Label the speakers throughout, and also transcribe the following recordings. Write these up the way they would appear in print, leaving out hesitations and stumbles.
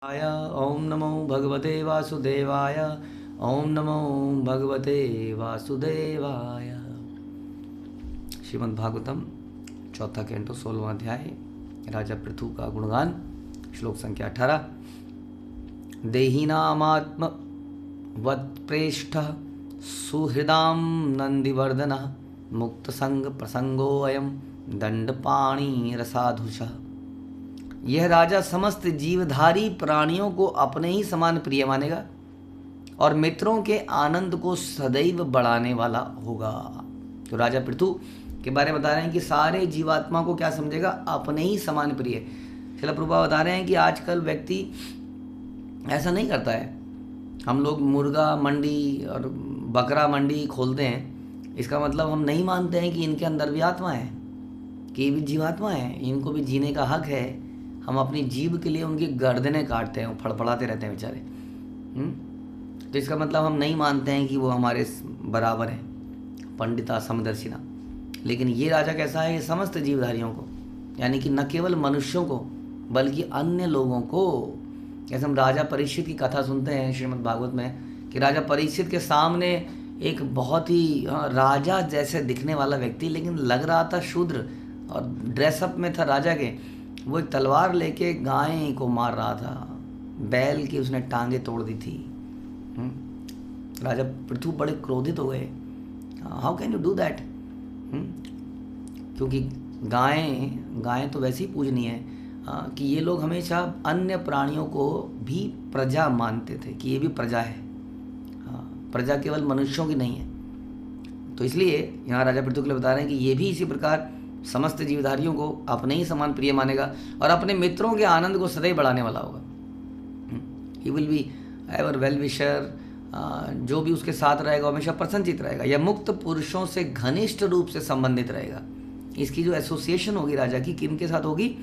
Speaker 1: ओम नमो भगवते वासुदेवाय। ओम नमो भगवते वासुदेवाय। श्रीमद् भागवतम चौथा कैंटो 16वां अध्याय राजा पृथु का गुणगान। श्लोक संख्या 18। देहिनामात्म वत्प्रेष्ठ सुहृदाम नंदिवर्धन मुक्त संग प्रसंगोऽयं दंडपाणि रसाधुषः। यह राजा समस्त जीवधारी प्राणियों को अपने ही समान प्रिय मानेगा और मित्रों के आनंद को सदैव बढ़ाने वाला होगा। तो राजा पृथु के बारे में बता रहे हैं कि सारे जीवात्मा को क्या समझेगा, अपने ही समान प्रिय। श्रील प्रभुपाद बता रहे हैं कि आजकल व्यक्ति ऐसा नहीं करता है। हम लोग मुर्गा मंडी और बकरा मंडी खोलते हैं, इसका मतलब हम नहीं मानते हैं कि इनके अंदर भी आत्मा है, कि ये भी जीवात्मा है, इनको भी जीने का हक है। हम अपनी जीव के लिए उनकी गर्दनें काटते हैं, फड़फड़ाते रहते हैं बेचारे। तो इसका मतलब हम नहीं मानते हैं कि वो हमारे बराबर है, पंडिता समदर्शिना। लेकिन ये राजा कैसा है, ये समस्त जीवधारियों को, यानी कि न केवल मनुष्यों को बल्कि अन्य लोगों को। जैसे हम राजा परीक्षित की कथा सुनते हैं श्रीमद् भागवत में, कि राजा परीक्षित के सामने एक बहुत ही राजा जैसे दिखने वाला व्यक्ति, लेकिन लग रहा था शूद्र और ड्रेसअप में था राजा के, वो एक तलवार लेके गाय को मार रहा था, बैल की उसने टांगे तोड़ दी थी। राजा पृथु बड़े क्रोधित हो गए। How can you do that? क्योंकि गाय तो वैसे ही पूजनीय है कि ये लोग हमेशा अन्य प्राणियों को भी प्रजा मानते थे, कि ये भी प्रजा है। प्रजा केवल मनुष्यों की नहीं है। तो इसलिए यहाँ राजा पृथु के लिए बता रहे हैं कि ये भी इसी प्रकार समस्त जीवधारियों को अपने ही समान प्रिय मानेगा और अपने मित्रों के आनंद को सदैव बढ़ाने वाला होगा। He will be ever well wisher. जो भी उसके साथ रहेगा हमेशा प्रसन्नचित रहेगा। यह मुक्त पुरुषों से घनिष्ठ रूप से संबंधित रहेगा। इसकी जो एसोसिएशन होगी राजा की, किन के साथ होगी?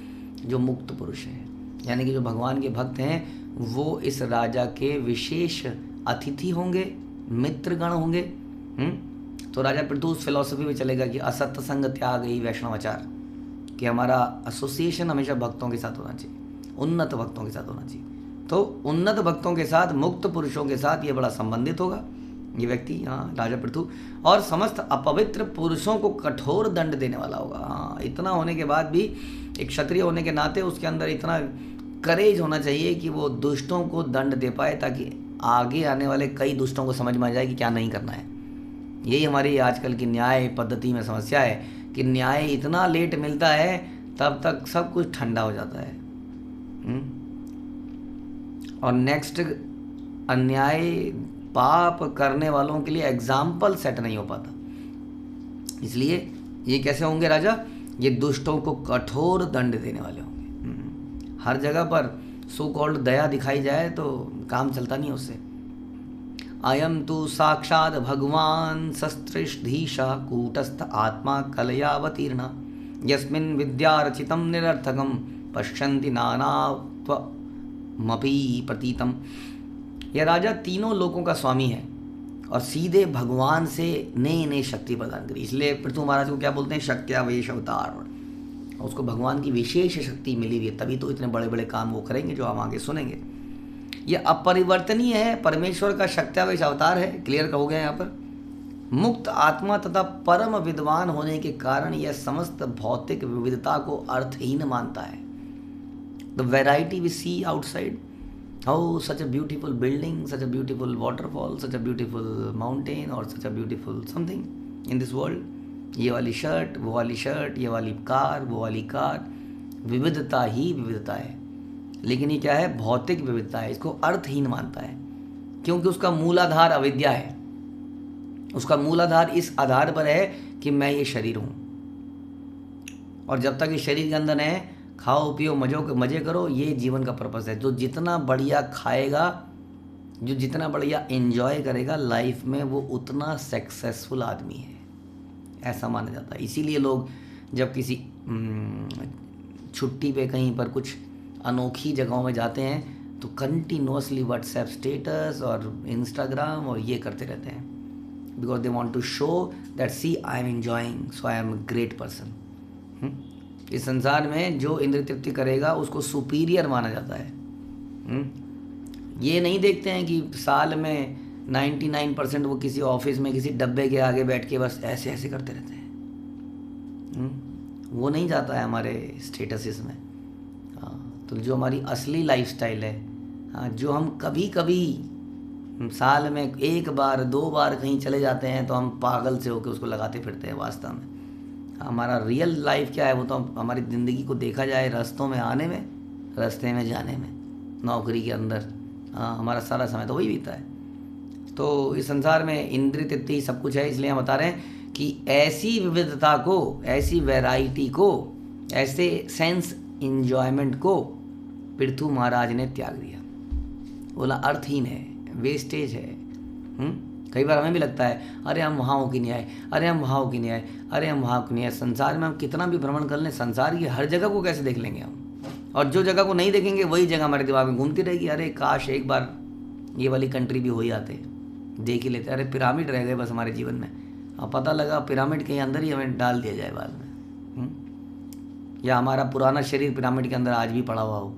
Speaker 1: जो मुक्त पुरुष है, यानी कि जो भगवान के भक्त हैं, वो इस राजा के विशेष अतिथि होंगे, मित्रगण होंगे। तो राजा पृथु उस फिलॉसफी में चलेगा कि असत्य संग त्याग ही वैष्णवाचार, कि हमारा एसोसिएशन हमेशा भक्तों के साथ होना चाहिए, उन्नत भक्तों के साथ होना चाहिए। तो उन्नत भक्तों के साथ, मुक्त पुरुषों के साथ ये बड़ा संबंधित होगा ये व्यक्ति, हाँ राजा पृथु। और समस्त अपवित्र पुरुषों को कठोर दंड देने वाला होगा। हाँ, इतना होने के बाद भी एक क्षत्रिय होने के नाते उसके अंदर इतना करेज होना चाहिए कि वो दुष्टों को दंड दे पाए, ताकि आगे आने वाले कई दुष्टों को समझ में आ जाए कि क्या नहीं करना है। यही हमारी आजकल की न्याय पद्धति में समस्या है कि न्याय इतना लेट मिलता है, तब तक सब कुछ ठंडा हो जाता है। और नेक्स्ट अन्याय पाप करने वालों के लिए एग्जाम्पल सेट नहीं हो पाता। इसलिए ये कैसे होंगे राजा? ये दुष्टों को कठोर दंड देने वाले होंगे। हर जगह पर सो कॉल्ड दया दिखाई जाए तो काम चलता नहीं उससे। अयम तो साक्षात भगवान शस्त्रधीशा कूटस्थ आत्मा कलयावतीर्ण यस्मिन् विद्यारचितम निरर्थकम पश्यन्ति नानात्वमपि प्रतीतम। यह राजा तीनों लोकों का स्वामी है और सीधे भगवान से नई नई शक्ति प्रदान करी। इसलिए पृथु महाराज को क्या बोलते हैं? शक्त्यावेश अवतार। उसको भगवान की विशेष शक्ति मिली हुई है, तभी तो इतने बड़े बड़े काम वो करेंगे जो हम आगे सुनेंगे। यह अपरिवर्तनीय है, परमेश्वर का शक्त्यावेश अवतार है। क्लियर हो गया यहाँ पर। मुक्त आत्मा तथा परम विद्वान होने के कारण यह समस्त भौतिक विविधता को अर्थहीन मानता है। The variety we see outside, how such a beautiful building, such a beautiful waterfall, such a beautiful mountain और such a beautiful something in this world. ये वाली शर्ट, वो वाली शर्ट, ये वाली कार, वो वाली कार, विविधता ही विविधता है। लेकिन ये क्या है? भौतिक विविधता है। इसको अर्थहीन मानता है क्योंकि उसका मूलाधार अविद्या है। उसका मूलाधार इस आधार पर है कि मैं ये शरीर हूं, और जब तक ये शरीर के अंदर है, खाओ पियो मजे करो, ये जीवन का पर्पस है। जो जितना बढ़िया खाएगा, जो जितना बढ़िया एंजॉय करेगा लाइफ में, वो उतना सक्सेसफुल आदमी है, ऐसा माना जाता है। इसीलिए लोग जब किसी छुट्टी पे कहीं पर कुछ अनोखी जगहों में जाते हैं तो कंटिन्यूसली व्हाट्सएप स्टेटस और इंस्टाग्राम और ये करते रहते हैं, because they want to show that see I am enjoying, so I am a great person. इस संसार में जो इंद्र तृप्ति करेगा उसको सुपीरियर माना जाता है। ये नहीं देखते हैं कि साल में 99% वो किसी ऑफिस में किसी डब्बे के आगे बैठ के बस ऐसे ऐसे करते रहते हैं। वो नहीं जाता है हमारे स्टेटसिस में। हाँ, तो जो हमारी असली लाइफस्टाइल है, हाँ, जो हम कभी कभी साल में 1 बार 2 बार कहीं चले जाते हैं तो हम पागल से होकर उसको लगाते फिरते हैं। वास्तव में हमारा रियल लाइफ क्या है, वो तो हमारी ज़िंदगी को देखा जाए रास्तों में आने में, रास्ते में जाने में, नौकरी के अंदर, हाँ, हमारा सारा समय तो वही बीता है। तो इस संसार में इंद्रिय तृप्ति सब कुछ है। इसलिए हम बता रहे हैं कि ऐसी विविधता को, ऐसी वैरायटी को, ऐसे सेंस इंजॉयमेंट को पृथु महाराज ने त्याग दिया। बोला अर्थहीन है, वेस्टेज है। कई बार हमें भी लगता है अरे हम वहाँ हो कि नहीं आए, अरे हम वहाँ हो कि नहीं आए, अरे हम वहाँ हो कि नहीं आए। संसार में हम कितना भी भ्रमण कर लें, संसार की हर जगह को कैसे देख लेंगे हम, और जो जगह को नहीं देखेंगे वही जगह हमारे दिमाग में घूमती रहेगी। अरे काश एक बार ये वाली कंट्री भी हो ही आते, देख ही लेते। अरे पिरामिड रह गए बस हमारे जीवन में, अब पता लगा पिरामिड के अंदर ही हमें डाल दिया जाए बाद में, या हमारा पुराना शरीर पिरामिड के अंदर आज भी पड़ा हुआ हो।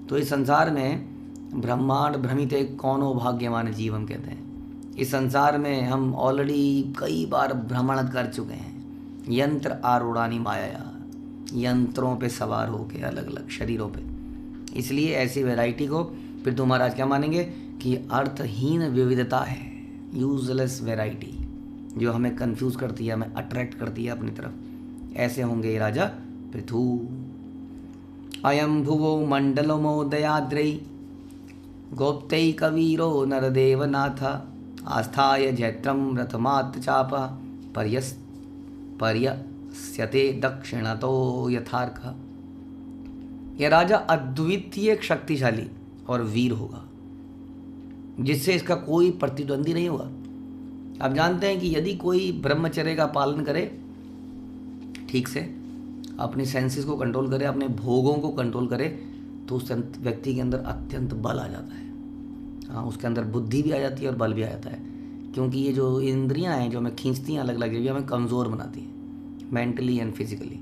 Speaker 1: तो इस संसार में ब्रह्मांड भ्रमित एक कौनो भाग्यवान जीव हम कहते हैं। इस संसार में हम ऑलरेडी कई बार भ्रमण कर चुके हैं। यंत्र आरूढ़ानी माया, यंत्रों पे सवार होके अलग अलग शरीरों पे। इसलिए ऐसी वैरायटी को फिर तो महाराज क्या मानेंगे कि अर्थहीन विविधता है, यूजलेस वैरायटी, जो हमें कंफ्यूज करती है, हमें अट्रैक्ट करती है अपनी तरफ। ऐसे होंगे राजा पृथु। अयम भुवो मंडलमोदयाद्रै गोप्तै कवीरो नरदेवनाथ आस्थाय जैत्रम रथमात चाप पर्यस्यते दक्षिणतो यथार्क। यह राजा अद्वितीय शक्तिशाली और वीर होगा, जिससे इसका कोई प्रतिद्वंदी नहीं होगा। आप जानते हैं कि यदि कोई ब्रह्मचर्य का पालन करे, ठीक से अपनी सेंसेस को कंट्रोल करे, अपने भोगों को कंट्रोल करे, तो उस व्यक्ति के अंदर अत्यंत बल आ जाता है। हाँ, उसके अंदर बुद्धि भी आ जाती है और बल भी आ जाता है। क्योंकि ये जो इंद्रियां हैं जो हमें खींचती हैं अलग अलग, ये हमें कमज़ोर बनाती हैं मेंटली एंड फिजिकली।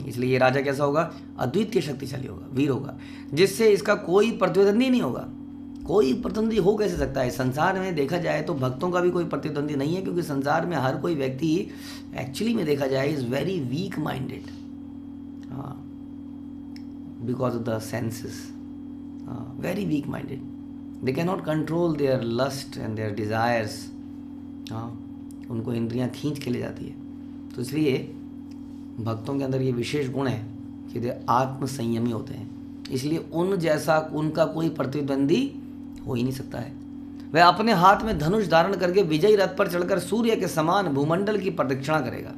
Speaker 1: इसलिए ये राजा कैसा होगा? अद्वितीय शक्तिशाली होगा, वीर होगा, जिससे इसका कोई प्रतिद्वंदी नहीं होगा। कोई प्रतिद्वंदी हो कैसे सकता है? संसार में देखा जाए तो भक्तों का भी कोई प्रतिद्वंदी नहीं है, क्योंकि संसार में हर कोई व्यक्ति एक्चुअली में देखा जाए इज़ वेरी वीक माइंडेड, हाँ, because of the senses, very weak minded. They can not control their lust and their desires. हाँ, उनको इंद्रियां खींच के ले जाती है। तो इसलिए भक्तों के अंदर ये विशेष गुण है कि वे आत्म संयमी होते हैं। इसलिए उन जैसा उनका कोई प्रतिद्वंदी हो ही नहीं सकता है। वह अपने हाथ में धनुष धारण करके विजयी रथ पर चढ़कर सूर्य के समान भूमंडल की प्रदक्षिणा करेगा।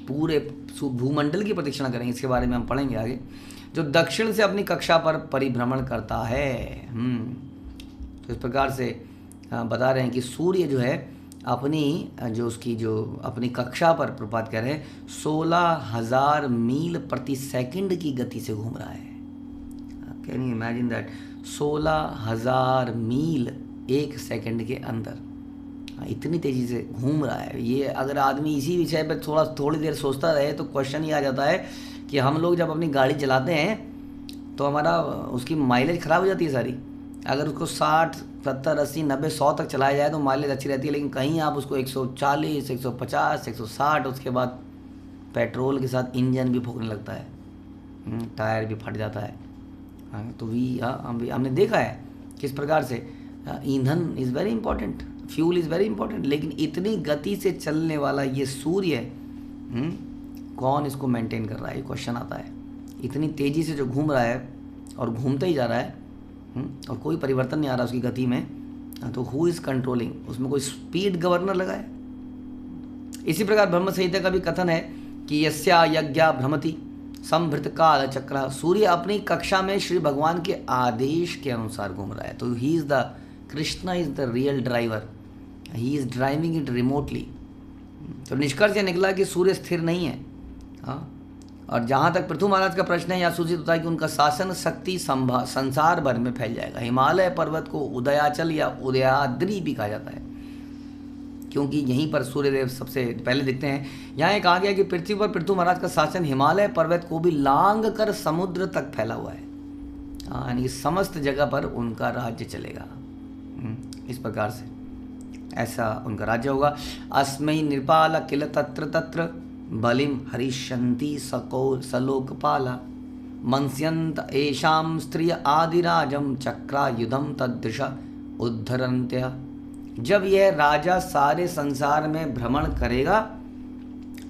Speaker 1: पूरे भूमंडल की प्रदक्षिणा करेंगे, इसके बारे में हम पढ़ेंगे आगे। जो दक्षिण से अपनी कक्षा पर परिभ्रमण करता है। तो इस प्रकार से बता रहे हैं कि सूर्य जो है अपनी जो उसकी जो अपनी कक्षा पर प्रपात कर रहे हैं 16,000 मील प्रति सेकंड की गति से घूम रहा है। Can you imagine that? 16,000 मील 1 सेकंड के अंदर, इतनी तेज़ी से घूम रहा है। ये अगर आदमी इसी विषय पर थोड़ी देर सोचता रहे तो क्वेश्चन ही आ जाता है कि हम लोग जब अपनी गाड़ी चलाते हैं तो हमारा उसकी माइलेज ख़राब हो जाती है सारी। अगर उसको 60, 70, 80, 90, 100 तक चलाया जाए तो माइलेज अच्छी रहती है, लेकिन कहीं आप उसको 140, 150, 160, उसके बाद पेट्रोल के साथ इंजन भी फूकने लगता है, टायर भी फट जाता है। तो हमने देखा है किस प्रकार से ईंधन is very important, fuel is very important, लेकिन इतनी गति से चलने वाला ये सूर्य कौन इसको मेंटेन कर रहा है? ये क्वेश्चन आता है। इतनी तेज़ी से जो घूम रहा है और घूमता ही जा रहा है और कोई परिवर्तन नहीं आ रहा उसकी गति में, तो हु इज़ कंट्रोलिंग? उसमें कोई स्पीड गवर्नर लगा है? इसी प्रकार ब्रह्म संहिता का भी कथन है कि यस्या यज्ञा भ्रमति संभृत काल चक्र। सूर्य अपनी कक्षा में श्री भगवान के आदेश के अनुसार घूम रहा है। तो he is the Krishna is the real driver, he is driving it remotely. तो निष्कर्ष यह निकला कि सूर्य स्थिर नहीं है। हाँ, और जहाँ तक पृथु महाराज का प्रश्न है, यहाँ सूचित होता है कि उनका शासन शक्ति संसार भर में फैल जाएगा। हिमालय पर्वत को उदयाचल या उदयाद्री भी कहा जाता है, क्योंकि यहीं पर सूर्यदेव सबसे पहले दिखते हैं। यहाँ एक कहा गया कि पृथ्वी पर पृथु महाराज का शासन हिमालय पर्वत को भी लांग कर समुद्र तक फैला हुआ है। यानी कि समस्त जगह पर उनका राज्य चलेगा। इस प्रकार से ऐसा उनका राज्य होगा। अस्मै नृपाल किल तत्र तत्र बलिम हरिष्यन्ति सलोकपाला मंस्यन्त एषां स्त्रिय आदिराजम चक्रायुधम तदृश उद्धरन्त्य। जब यह राजा सारे संसार में भ्रमण करेगा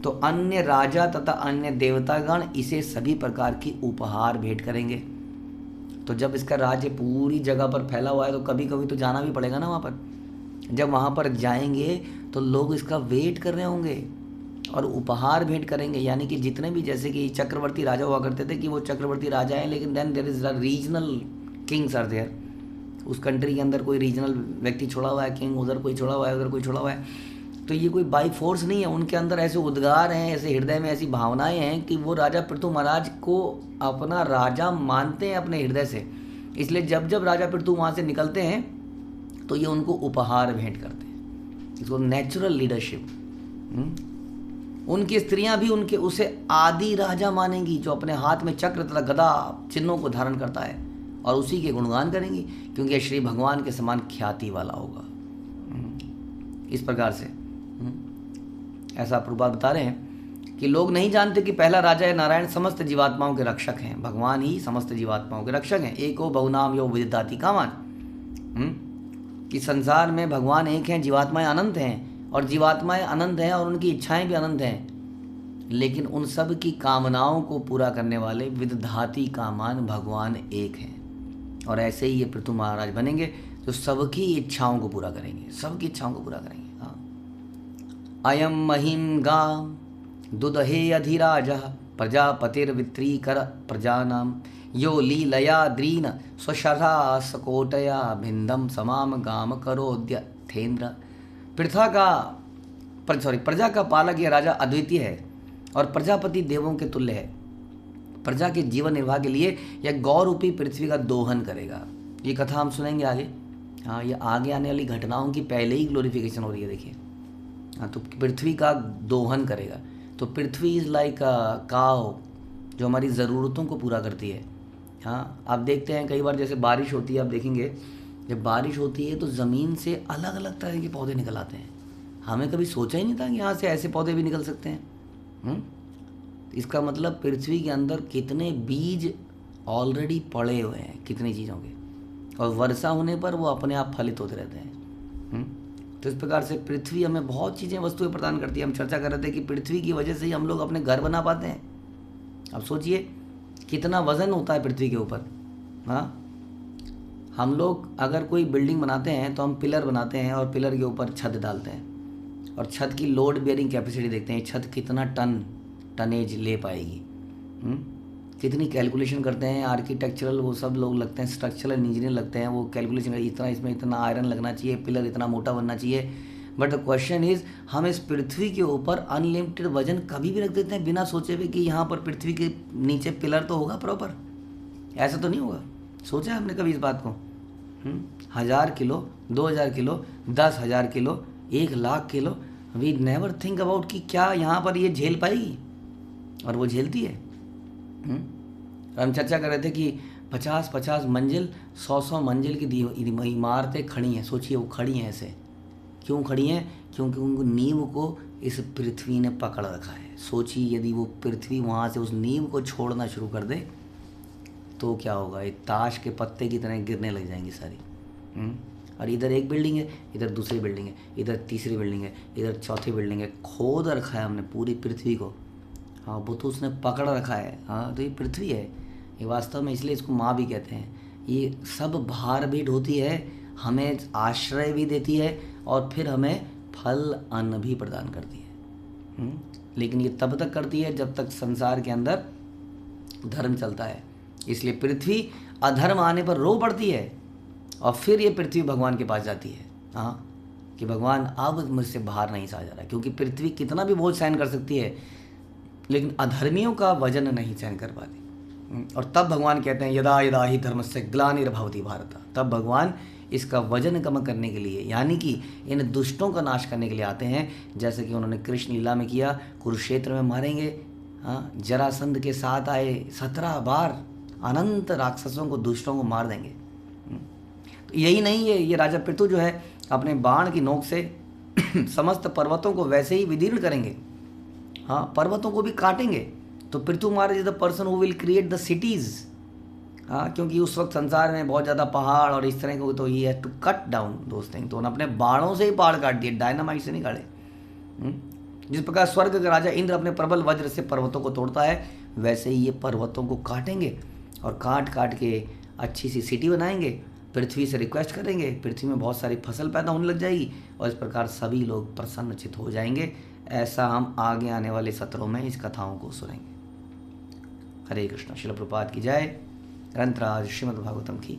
Speaker 1: तो अन्य राजा तथा अन्य देवतागण इसे सभी प्रकार की उपहार भेंट करेंगे। तो जब इसका राज्य पूरी जगह पर फैला हुआ है तो कभी कभी तो जाना भी पड़ेगा ना वहाँ पर। जब वहाँ पर जाएंगे तो लोग इसका वेट कर रहे होंगे और उपहार भेंट करेंगे। यानी कि जितने भी, जैसे कि चक्रवर्ती राजा हुआ करते थे कि वो चक्रवर्ती राजा है, लेकिन then there is regional kings are there. उस कंट्री के अंदर कोई रीजनल व्यक्ति छोड़ा हुआ है, किंग उधर कोई छोड़ा हुआ है, उधर कोई छोड़ा हुआ है। तो ये कोई बाई फोर्स नहीं है, उनके अंदर ऐसे उद्गार हैं, ऐसे हृदय में ऐसी भावनाएं हैं कि वो राजा पृथु महाराज को अपना राजा मानते हैं अपने हृदय से। इसलिए जब जब राजा पृथु वहाँ से निकलते हैं तो ये उनको उपहार भेंट करते हैं। इसको नेचुरल लीडरशिप। उनकी स्त्रियां भी उनके उसे आदि राजा मानेंगी, जो अपने हाथ में चक्र तथा गदा चिन्हों को धारण करता है, और उसी के गुणगान करेंगी, क्योंकि यह श्री भगवान के समान ख्याति वाला होगा। इस प्रकार से ऐसा प्रभुपाद बता रहे हैं कि लोग नहीं जानते कि पहला राजा नारायण समस्त जीवात्माओं के रक्षक हैं। भगवान ही समस्त जीवात्माओं के रक्षक हैं। एको बहुनाम यो विदिताति कामान, कि संसार में भगवान एक हैं, जीवात्माएं अनंत हैं, और जीवात्माएं अनंत हैं और उनकी इच्छाएं भी अनंत हैं, लेकिन उन सब की कामनाओं को पूरा करने वाले विदधाति कामान भगवान एक हैं। और ऐसे ही ये पृथु महाराज बनेंगे जो सबकी इच्छाओं को पूरा करेंगे, सबकी इच्छाओं को पूरा करेंगे। अयम महिम गा दुदहे अधिराज प्रजापतिर्वित्रीकर प्रजानाम यो लीलया द्रीन स्वशरा सकोटया भिंदम समाम गाम करोद्य थेन्द्र। प्रजा का पालक यह राजा अद्वितीय है और प्रजापति देवों के तुल्य है। प्रजा के जीवन निर्वाह के लिए यह गौरूपी पृथ्वी का दोहन करेगा। ये कथा हम सुनेंगे आगे। हाँ, ये आगे आने वाली घटनाओं की पहले ही ग्लोरिफिकेशन हो रही है, देखिए। हाँ, तो पृथ्वी का दोहन करेगा। तो पृथ्वी इज़ लाइक काव, जो हमारी ज़रूरतों को पूरा करती है। हाँ, आप देखते हैं कई बार जैसे बारिश होती है, आप देखेंगे जब बारिश होती है तो ज़मीन से अलग अलग तरह के पौधे निकल आते हैं। हमें कभी सोचा ही नहीं था कि यहाँ से ऐसे पौधे भी निकल सकते हैं। इसका मतलब पृथ्वी के अंदर कितने बीज ऑलरेडी पड़े हुए हैं, कितनी चीज़ों के, और वर्षा होने पर वो अपने आप फलित होते रहते हैं। तो इस प्रकार से पृथ्वी हमें बहुत चीज़ें, वस्तुएं प्रदान करती है। हम चर्चा कर रहे थे कि पृथ्वी की वजह से ही हम लोग अपने घर बना पाते हैं। अब सोचिए कितना वज़न होता है पृथ्वी के ऊपर। हाँ, हम लोग अगर कोई बिल्डिंग बनाते हैं तो हम पिलर बनाते हैं और पिलर के ऊपर छत डालते हैं, और छत की लोड बेयरिंग कैपेसिटी देखते हैं, छत कितना टनेज ले पाएगी। कितनी कैलकुलेशन करते हैं आर्किटेक्चरल, वो सब लोग लगते हैं, स्ट्रक्चरल इंजीनियर लगते हैं, वो कैलकुलेशन इतना, इसमें इतना आयरन लगना चाहिए, पिलर इतना मोटा बनना चाहिए। बट द क्वेश्चन इज़, हम इस पृथ्वी के ऊपर अनलिमिटेड वजन कभी भी रख देते हैं बिना सोचे हुए कि यहाँ पर पृथ्वी के नीचे पिलर तो होगा प्रॉपर। ऐसा तो नहीं होगा। सोचा है हमने कभी इस बात को? 1000 kilo, 2000 kilo, 10,000 kilo, 1,00,000 kilo, we never think about कि क्या यहाँ पर ये झेल पाएगी, और वो झेलती है। हम चर्चा कर रहे थे कि 50-50 मंजिल, 100-100 मंजिल की इमारतें खड़ी हैं। सोचिए वो खड़ी हैं ऐसे, क्यों खड़ी हैं? क्योंकि उनको नींव को इस पृथ्वी ने पकड़ रखा है। सोचिए यदि वो पृथ्वी वहाँ से उस नींव को छोड़ना शुरू कर दे तो क्या होगा? ये ताश के पत्ते की तरह गिरने लग जाएंगी सारी। और इधर एक बिल्डिंग है, इधर दूसरी बिल्डिंग है, इधर तीसरी बिल्डिंग है, इधर चौथी बिल्डिंग है। खोद रखा है हमने पूरी पृथ्वी को। हाँ, वो तो उसने पकड़ रखा है। हाँ, तो ये पृथ्वी है, ये वास्तव में, इसलिए इसको माँ भी कहते हैं। ये सब भार भी ढोती है, हमें आश्रय भी देती है, और फिर हमें फल अन्न भी प्रदान करती है। लेकिन ये तब तक करती है जब तक संसार के अंदर धर्म चलता है। इसलिए पृथ्वी अधर्म आने पर रो पड़ती है, और फिर ये पृथ्वी भगवान के पास जाती है। हाँ, कि भगवान अब मुझसे बाहर नहीं सहा जा रहा, क्योंकि पृथ्वी कितना भी बोझ सहन कर सकती है लेकिन अधर्मियों का वजन नहीं सहन कर पाती। और तब भगवान कहते हैं यदा यदा ही धर्मस्य ग्लानिर्भवति भारत। तब भगवान इसका वजन कम करने के लिए, यानी कि इन दुष्टों का नाश करने के लिए आते हैं, जैसे कि उन्होंने कृष्ण लीला में किया। कुरुक्षेत्र में मारेंगे। हाँ, जरासंध के साथ आए 17 बार अनंत राक्षसों को, दुष्टों को मार देंगे। तो यही नहीं है, ये राजा पृथु जो है अपने बाण की नोक से समस्त पर्वतों को वैसे ही विदीर्ण करेंगे। हाँ, पर्वतों को भी काटेंगे। तो Prithu Maharaj is the person who will create the cities. हाँ, क्योंकि उस वक्त संसार में बहुत ज़्यादा पहाड़ और इस तरह को, तो he had to cut down those thing. तो उन्होंने अपने बाणों से ही पहाड़ काट दिए, डायनामाइट से नहीं काटे। जिस प्रकार स्वर्ग का राजा इंद्र अपने प्रबल वज्र से पर्वतों को तोड़ता है, वैसे ही ये पर्वतों को काटेंगे और काट काट के अच्छी सी सिटी बनाएंगे। पृथ्वी से रिक्वेस्ट करेंगे, पृथ्वी में बहुत सारी फसल पैदा होने लग जाएगी और इस प्रकार सभी लोग प्रसन्नचित हो जाएंगे। ऐसा हम आगे आने वाले सत्रों में इस कथाओं को सुनेंगे। हरे कृष्ण। श्रील प्रभुपाद की जय। ग्रंथराज श्रीमद् भागवतम की